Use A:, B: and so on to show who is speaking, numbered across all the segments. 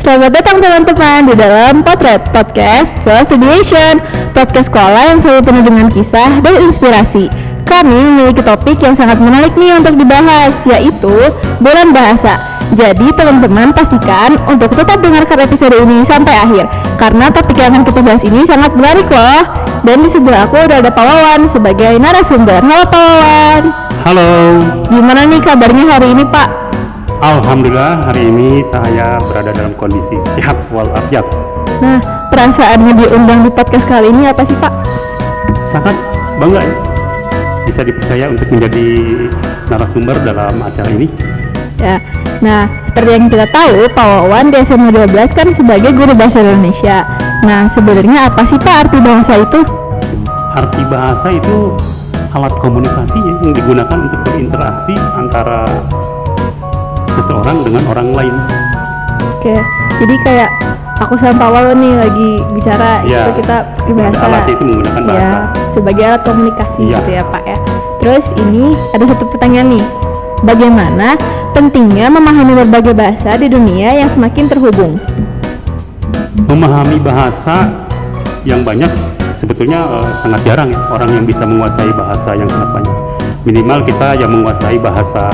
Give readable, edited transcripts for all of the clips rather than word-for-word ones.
A: Selamat datang teman-teman di dalam Potret Podcast 12 Aviation, podcast sekolah yang selalu penuh dengan kisah dan inspirasi. Kami memiliki topik yang sangat menarik nih untuk dibahas, yaitu bulan bahasa. Jadi teman-teman pastikan untuk tetap dengarkan episode ini sampai akhir, karena topik yang akan kita bahas ini sangat menarik loh. Dan di sebelah aku udah ada Pak Wawan sebagai narasumber. Halo Pak Wawan.
B: Halo.
A: Gimana nih kabarnya hari ini Pak?
B: Alhamdulillah hari ini saya berada dalam kondisi sehat walafiat.
A: Nah, perasaannya diundang di podcast kali ini apa sih Pak?
B: Sangat bangga ya, bisa dipercaya untuk menjadi narasumber dalam acara ini.
A: Ya, nah seperti yang kita tahu Pak Wawan di SMA 12 kan sebagai guru bahasa Indonesia. Nah, sebenarnya apa sih Pak arti bahasa itu?
B: Arti bahasa itu alat komunikasi yang digunakan untuk berinteraksi antara seseorang dengan orang lain.
A: Oke, jadi kayak aku sama Pak Wawan nih lagi bicara,
B: ya,
A: itu kita pakai bahasa.
B: Alat itu menggunakan bahasa.
A: Ya, sebagai alat komunikasi
B: ya.
A: gitu ya Pak ya. Terus ini ada satu pertanyaan nih. Bagaimana pentingnya memahami berbagai bahasa di dunia yang semakin terhubung?
B: Memahami bahasa yang banyak sebetulnya sangat jarang ya, orang yang bisa menguasai bahasa yang sangat banyak. Minimal kita yang menguasai bahasa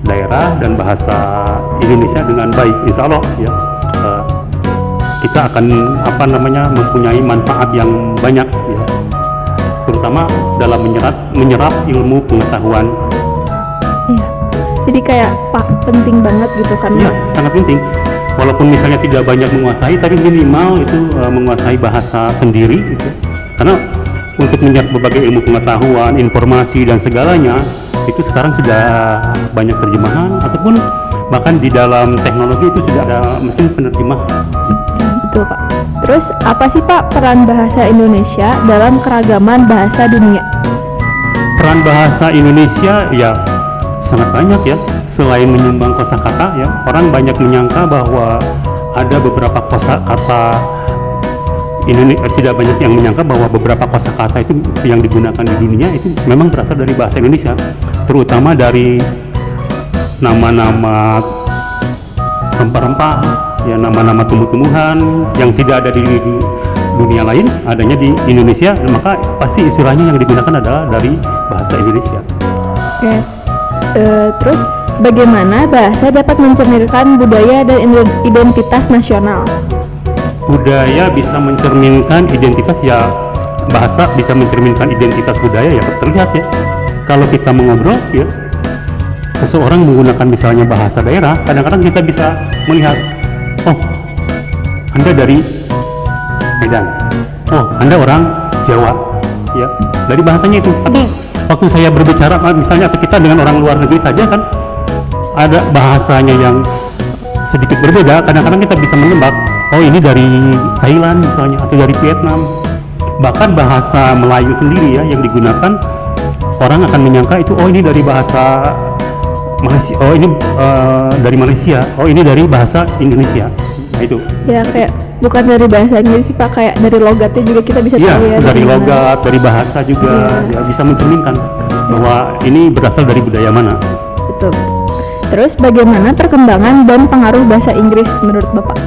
B: daerah dan bahasa Indonesia dengan baik, insya Allah ya, kita akan mempunyai manfaat yang banyak ya, terutama dalam menyerap ilmu pengetahuan.
A: Iya, jadi kayak Pak penting banget gitu kan?
B: Iya, sangat penting. Walaupun misalnya tidak banyak menguasai, tapi minimal itu menguasai bahasa sendiri gitu. Karena untuk menyerap berbagai ilmu pengetahuan, informasi dan segalanya itu sekarang sudah banyak terjemahan, ataupun bahkan di dalam teknologi itu sudah ada mesin penerjemah.
A: Ya, betul Pak. Terus apa sih Pak peran bahasa Indonesia dalam keragaman bahasa dunia?
B: Peran bahasa Indonesia ya sangat banyak ya. Selain menyumbang kosakata ya, orang banyak menyangka bahwa ada beberapa kosakata Indonesia, tidak banyak yang menyangka bahwa beberapa kosakata itu yang digunakan di dunia itu memang berasal dari bahasa Indonesia, terutama dari nama-nama rempah-rempah ya, nama-nama tumbuh-tumbuhan yang tidak ada di dunia lain, adanya di Indonesia, maka pasti istilahnya yang digunakan adalah dari bahasa Indonesia.
A: Oke. Terus bagaimana bahasa dapat mencerminkan budaya dan identitas nasional?
B: Budaya bisa mencerminkan identitas ya, bahasa bisa mencerminkan identitas budaya ya, terlihat ya. Kalau kita mengobrol ya, seseorang menggunakan misalnya bahasa daerah, kadang-kadang kita bisa melihat, oh Anda dari Medan, oh Anda orang Jawa ya, dari bahasanya itu. Atau waktu saya berbicara misalnya, atau kita dengan orang luar negeri saja kan ada bahasanya yang sedikit berbeda, kadang-kadang kita bisa menebak, oh ini dari Thailand misalnya, atau dari Vietnam. Bahkan bahasa Melayu sendiri ya yang digunakan, orang akan menyangka itu, oh ini dari bahasa Malaysia, oh ini dari Malaysia, oh ini dari bahasa Indonesia. Nah itu
A: ya, kayak bukan dari bahasa Inggris sih Pak, kayak dari logatnya juga kita bisa tahu ya.
B: Dari logat, dari bahasa juga ya, bisa mencerminkan bahwa ini berasal dari budaya mana.
A: Betul. Terus bagaimana perkembangan dan pengaruh bahasa Inggris menurut Bapak?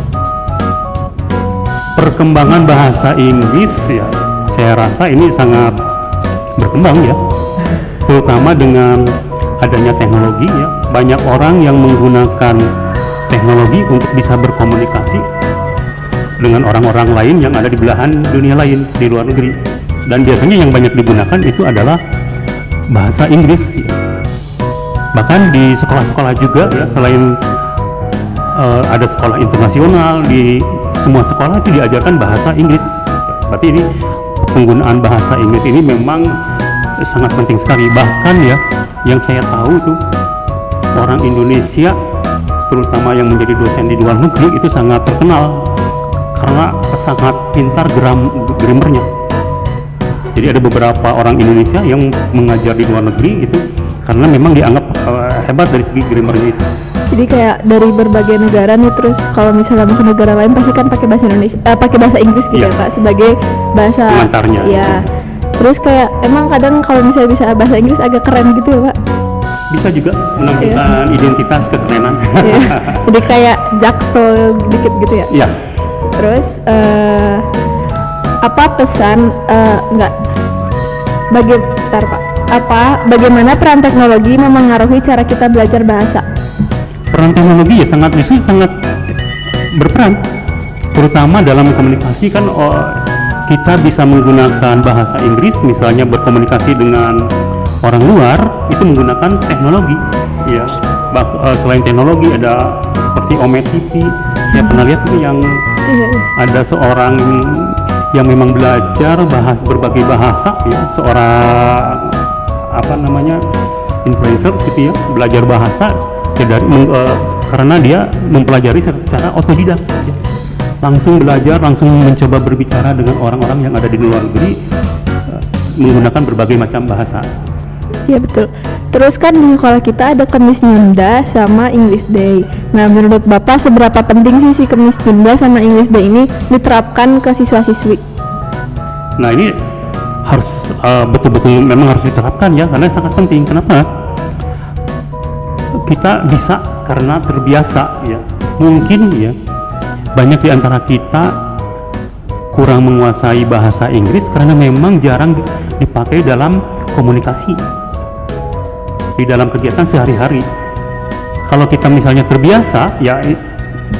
B: Perkembangan bahasa Inggris ya, saya rasa ini sangat berkembang ya, terutama dengan adanya teknologi ya. Banyak orang yang menggunakan teknologi untuk bisa berkomunikasi dengan orang-orang lain yang ada di belahan dunia lain, di luar negeri. Dan biasanya yang banyak digunakan itu adalah bahasa Inggris ya. Bahkan di sekolah-sekolah juga ya, selain ada sekolah internasional, di semua sekolah itu diajarkan bahasa Inggris. Berarti ini penggunaan bahasa Inggris ini memang sangat penting sekali. Bahkan ya, yang saya tahu tuh orang Indonesia, terutama yang menjadi dosen di luar negeri, itu sangat terkenal karena sangat pintar grammarnya. Jadi ada beberapa orang Indonesia yang mengajar di luar negeri itu karena memang dianggap hebat dari segi grammarnya itu.
A: Jadi kayak dari berbagai negara nih, terus kalau misalnya mau ke negara lain pasti kan pakai bahasa Indonesia, pakai bahasa Inggris gitu ya Pak, sebagai bahasa
B: pengantarnya.
A: Ya. Terus kayak emang kadang kalau misalnya bisa bahasa Inggris agak keren gitu ya Pak.
B: bisa juga menampilkan identitas kekerenan.
A: Jadi kayak jaksel dikit gitu ya.
B: Iya.
A: Terus apa pesan bagaimana peran teknologi memengaruhi cara kita belajar bahasa?
B: Peran teknologi ya sangat berperan, terutama dalam komunikasi kan. Kita bisa menggunakan bahasa Inggris misalnya berkomunikasi dengan orang luar itu menggunakan teknologi ya. Selain teknologi ada seperti Omet TV. Saya pernah lihat itu yang ada seorang yang memang belajar berbagai bahasa ya, seorang influencer gitu ya, belajar bahasa ya karena dia mempelajari secara otodidak ya. Langsung belajar, langsung mencoba berbicara dengan orang-orang yang ada di luar negeri menggunakan berbagai macam bahasa.
A: Iya betul. Terus kan di sekolah kita ada Kemis Nyunda sama English Day. Nah menurut Bapak seberapa penting sih si Kemis Nyunda sama English Day ini diterapkan ke siswa-siswi?
B: Nah ini harus betul-betul memang harus diterapkan ya, karena sangat penting. Kenapa? Kita bisa karena terbiasa ya. Mungkin ya banyak di antara kita kurang menguasai bahasa Inggris karena memang jarang dipakai dalam komunikasi di dalam kegiatan sehari-hari. Kalau kita misalnya terbiasa ya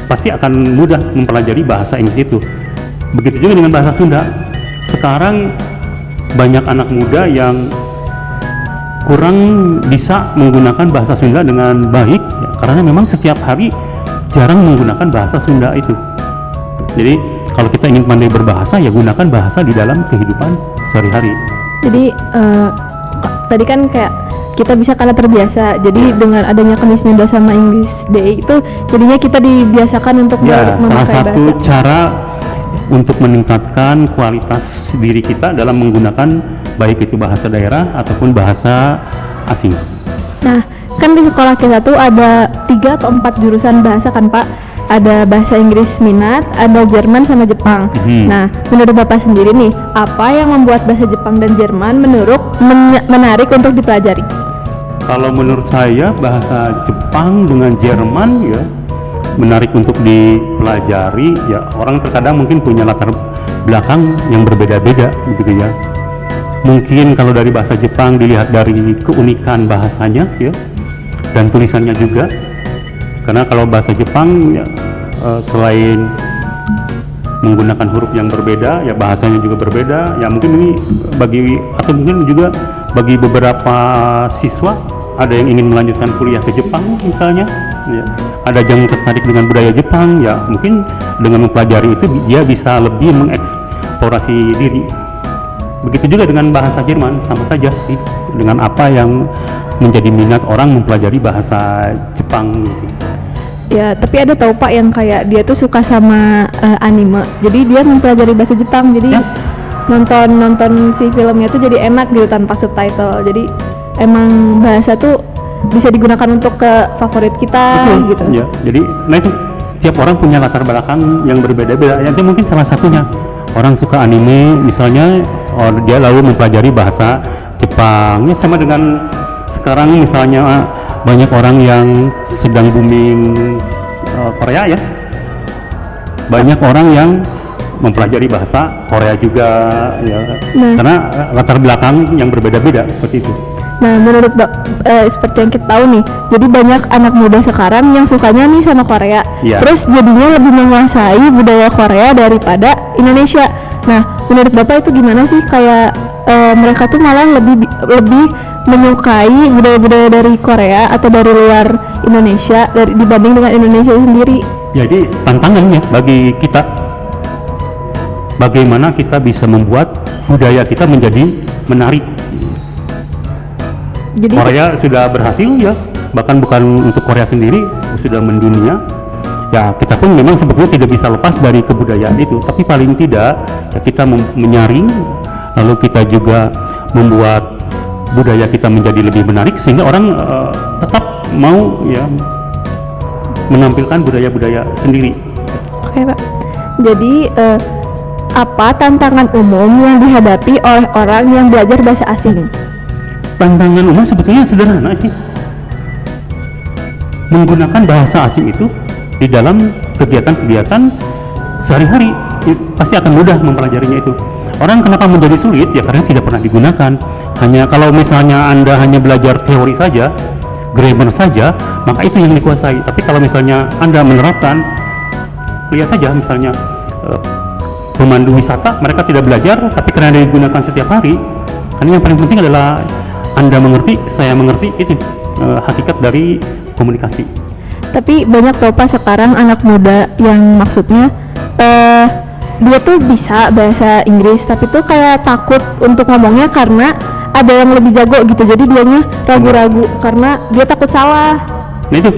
B: pasti akan mudah mempelajari bahasa Inggris itu. Begitu juga dengan bahasa Sunda. Sekarang banyak anak muda yang kurang bisa menggunakan bahasa Sunda dengan baik ya, karena memang setiap hari jarang menggunakan bahasa Sunda itu. Jadi kalau kita ingin pandai berbahasa ya gunakan bahasa di dalam kehidupan sehari-hari. Jadi
A: tadi kan kayak kita bisa karena terbiasa. Jadi dengan adanya Kemis Nyunda sama English Day itu jadinya kita dibiasakan untuk memakai bahasa.
B: Salah satu cara untuk meningkatkan kualitas diri kita dalam menggunakan baik itu bahasa daerah ataupun bahasa asing.
A: Nah, kan di sekolah kita tuh ada 3 atau 4 jurusan bahasa kan Pak. Ada bahasa Inggris minat, ada Jerman sama Jepang. Nah, menurut Bapak sendiri nih, apa yang membuat bahasa Jepang dan Jerman menarik untuk dipelajari?
B: Kalau menurut saya bahasa Jepang dengan Jerman ya menarik untuk dipelajari ya. Orang terkadang mungkin punya latar belakang yang berbeda-beda gitu ya. Mungkin kalau dari bahasa Jepang dilihat dari keunikan bahasanya ya dan tulisannya juga, karena kalau bahasa Jepang ya, selain menggunakan huruf yang berbeda ya bahasanya juga berbeda ya. Mungkin ini mungkin juga bagi beberapa siswa ada yang ingin melanjutkan kuliah ke Jepang misalnya ya, ada yang tertarik dengan budaya Jepang ya, mungkin dengan mempelajari itu dia bisa lebih mengeksplorasi diri. Begitu juga dengan bahasa Jerman, sama saja sih dengan apa yang menjadi minat orang mempelajari bahasa Jepang gitu.
A: Ya, tapi ada tahu Pak yang kayak dia tuh suka sama anime. Jadi dia mempelajari bahasa Jepang. Jadi ya? nonton si filmnya tuh jadi enak gitu tanpa subtitle. Jadi emang bahasa tuh bisa digunakan untuk ke favorit kita. Betul, gitu.
B: Ya, jadi nah itu tiap orang punya latar belakang yang berbeda-beda. Yang mungkin salah satunya orang suka anime misalnya, dia lalu mempelajari bahasa Jepang. Ya sama dengan sekarang misalnya banyak orang yang sedang booming Korea ya. Banyak orang yang mempelajari bahasa Korea juga ya. Karena latar belakang yang berbeda-beda seperti itu.
A: Nah, menurut seperti yang kita tahu nih, jadi banyak anak muda sekarang yang sukanya nih sama Korea. Terus jadinya lebih menguasai budaya Korea daripada Indonesia. Nah, menurut Bapak itu gimana sih? Kayak mereka tuh malah lebih menyukai budaya-budaya dari Korea atau dari luar Indonesia dibanding dengan Indonesia sendiri.
B: Jadi tantangannya bagi kita, bagaimana kita bisa membuat budaya kita menjadi menarik. Jadi Korea sudah berhasil ya, bahkan bukan untuk Korea sendiri, sudah mendunia. Ya kita pun memang sebetulnya tidak bisa lepas dari kebudayaan itu, tapi paling tidak ya kita menyaring, lalu kita juga membuat budaya kita menjadi lebih menarik sehingga orang tetap mau ya menampilkan budaya-budaya sendiri.
A: Oke Pak, jadi apa tantangan umum yang dihadapi oleh orang yang belajar bahasa asing?
B: Tantangan umum sebetulnya sederhana sih. menggunakan bahasa asing itu di dalam kegiatan-kegiatan sehari-hari, pasti akan mudah mempelajarinya itu. Orang kenapa menjadi sulit? Ya karena tidak pernah digunakan. Hanya kalau misalnya Anda hanya belajar teori saja, grammar saja, maka itu yang dikuasai. Tapi kalau misalnya Anda menerapkan, lihat saja misalnya pemandu wisata, mereka tidak belajar, tapi karena digunakan setiap hari. Karena yang paling penting adalah Anda mengerti, saya mengerti, itu hakikat dari komunikasi.
A: Tapi banyak tuh Pak sekarang anak muda yang maksudnya dia tuh bisa bahasa Inggris tapi tuh kayak takut untuk ngomongnya karena ada yang lebih jago gitu, jadi dianya ragu-ragu karena dia takut salah.
B: Nah itu,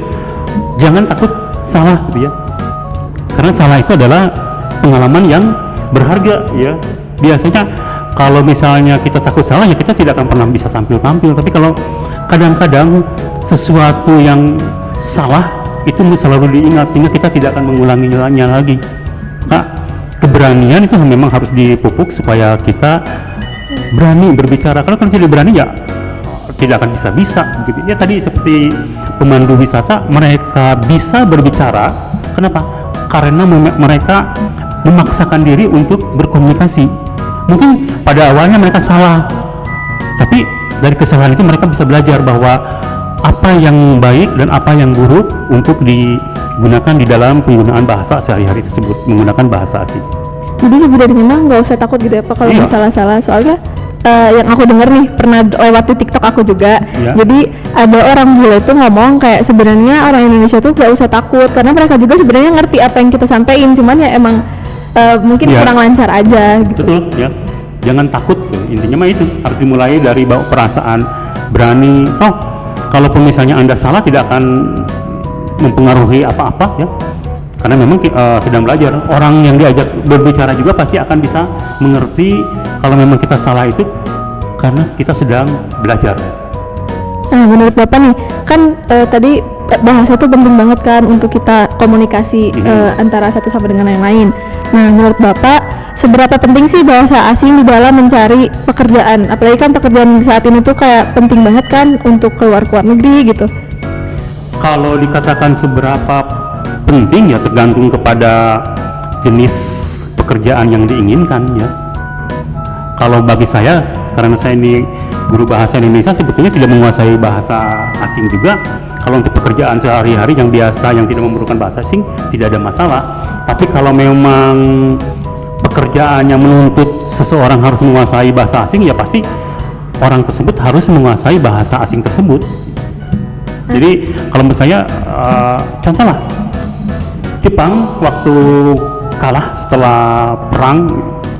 B: jangan takut salah gitu ya, karena salah itu adalah pengalaman yang berharga ya. Biasanya kalau misalnya kita takut salah ya kita tidak akan pernah bisa tampil-tampil. Tapi kalau kadang-kadang sesuatu yang salah itu selalu diingat sehingga kita tidak akan mengulanginya lagi. Nah, keberanian itu memang harus dipupuk supaya kita berani berbicara. Kalau kan tidak berani ya tidak akan bisa gitu. Ya tadi seperti pemandu wisata, mereka bisa berbicara. Kenapa? Karena mereka memaksakan diri untuk berkomunikasi. Mungkin pada awalnya mereka salah, tapi dari kesalahan itu mereka bisa belajar bahwa apa yang baik dan apa yang buruk untuk digunakan di dalam penggunaan bahasa sehari-hari tersebut, menggunakan bahasa asing.
A: Jadi sebenarnya memang nggak usah takut gitu ya Pak kalau salah-salah. Soalnya yang aku dengar nih, pernah lewat di TikTok aku juga. Jadi ada orang bule itu ngomong kayak sebenarnya orang Indonesia tuh nggak usah takut karena mereka juga sebenarnya ngerti apa yang kita sampaikan, cuman ya emang mungkin kurang lancar aja gitu.
B: Betul ya, jangan takut. Intinya mah itu harus dimulai dari bawa perasaan, berani. Kalaupun misalnya Anda salah tidak akan mempengaruhi apa-apa ya, karena memang sedang belajar. Orang yang diajak berbicara juga pasti akan bisa mengerti kalau memang kita salah itu karena kita sedang belajar.
A: Nah, menurut Bapak nih, kan tadi bahasa itu penting banget kan untuk kita komunikasi antara satu sama dengan yang lain. Nah, menurut Bapak, seberapa penting sih bahasa asing di dalam mencari pekerjaan? Apalagi kan pekerjaan saat ini tuh kayak penting banget kan untuk keluar negeri gitu.
B: Kalau dikatakan seberapa penting ya tergantung kepada jenis pekerjaan yang diinginkan ya. Kalau bagi saya, karena saya ini guru bahasa Indonesia, sebetulnya tidak menguasai bahasa asing juga. Kalau untuk pekerjaan sehari-hari yang biasa, yang tidak memerlukan bahasa asing, tidak ada masalah. Tapi kalau memang pekerjaan yang menuntut seseorang harus menguasai bahasa asing, ya pasti orang tersebut harus menguasai bahasa asing tersebut. Jadi kalau menurut saya, contoh lah, Jepang waktu kalah setelah perang,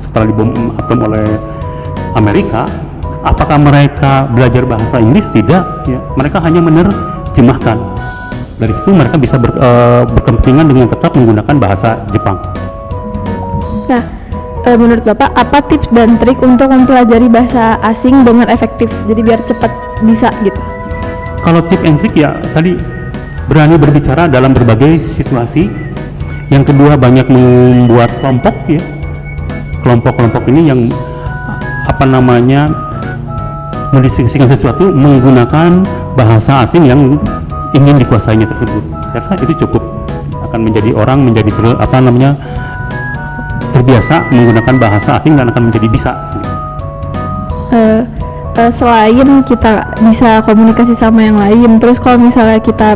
B: setelah dibom atom oleh Amerika, apakah mereka belajar bahasa Inggris? Tidak ya, mereka hanya menerjemahkan. Dari situ mereka bisa berkepentingan dengan tetap menggunakan bahasa Jepang.
A: Nah, menurut Bapak apa tips dan trik untuk mempelajari bahasa asing dengan efektif, jadi biar cepat bisa gitu?
B: Kalau tip and trik ya tadi, berani berbicara dalam berbagai situasi. Yang kedua, banyak membuat kelompok ya. Kelompok-kelompok ini yang mendiskusikan sesuatu menggunakan bahasa asing yang ingin dikuasainya tersebut. Saya rasa itu cukup akan menjadi orang menjadi terbiasa menggunakan bahasa asing dan akan menjadi bisa.
A: Selain kita bisa komunikasi sama yang lain, terus kalau misalnya kita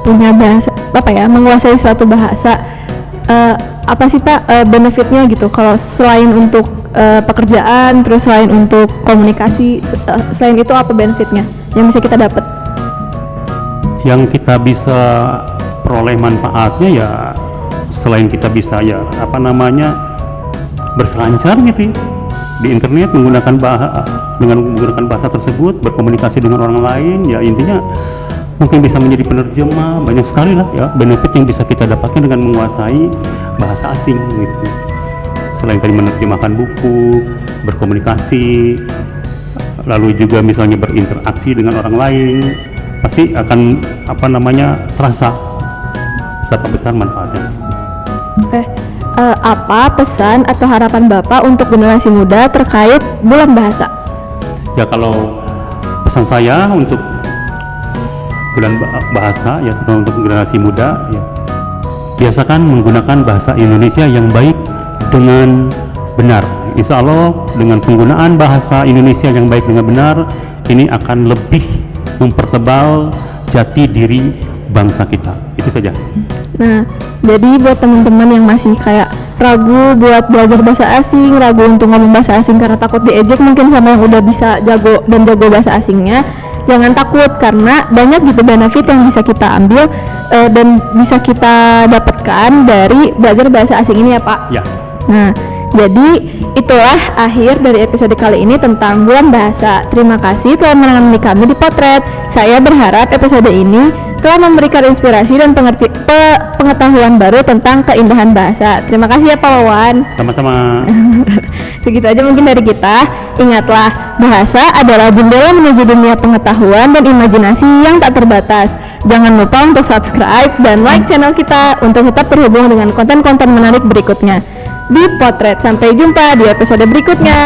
A: punya bahasa menguasai suatu bahasa, apa sih Pak benefitnya gitu? Kalau selain untuk pekerjaan, terus selain untuk komunikasi, selain itu apa benefitnya yang bisa kita dapat?
B: Yang kita bisa peroleh manfaatnya ya, selain kita bisa berselancar gitu ya, di internet menggunakan bahasa tersebut, berkomunikasi dengan orang lain ya, intinya mungkin bisa menjadi penerjemah. Banyak sekali lah ya benefit yang bisa kita dapatkan dengan menguasai bahasa asing gitu. Selain tadi menerjemahkan buku, berkomunikasi, lalu juga misalnya berinteraksi dengan orang lain, pasti akan terasa seberapa besar manfaatnya.
A: Oke. Apa pesan atau harapan Bapak untuk generasi muda terkait bulan bahasa?
B: Ya, kalau pesan saya untuk bulan bahasa ya, terutama untuk generasi muda ya. Biasakan menggunakan bahasa Indonesia yang baik dengan benar. Insya Allah dengan penggunaan bahasa Indonesia yang baik dengan benar, ini akan lebih mempertebal jati diri bangsa kita. Itu saja.
A: Nah, jadi buat teman-teman yang masih kayak ragu buat belajar bahasa asing, ragu untuk ngomong bahasa asing karena takut diejek mungkin sama yang udah bisa jago bahasa asingnya, jangan takut karena banyak gitu benefit yang bisa kita ambil dan bisa kita dapatkan dari belajar bahasa asing ini ya Pak.
B: Ya.
A: Nah, jadi itulah akhir dari episode kali ini tentang bulan bahasa. Terima kasih telah menemani kami di Potret. Saya berharap episode ini telah memberikan inspirasi dan pengetahuan baru tentang keindahan bahasa. Terima kasih ya Pak Wawan.
B: Sama-sama.
A: Segitu aja mungkin dari kita. Ingatlah, bahasa adalah jendela menuju dunia pengetahuan dan imajinasi yang tak terbatas. Jangan lupa untuk subscribe dan like channel kita untuk tetap terhubung dengan konten-konten menarik berikutnya di Potret. Sampai jumpa di episode berikutnya.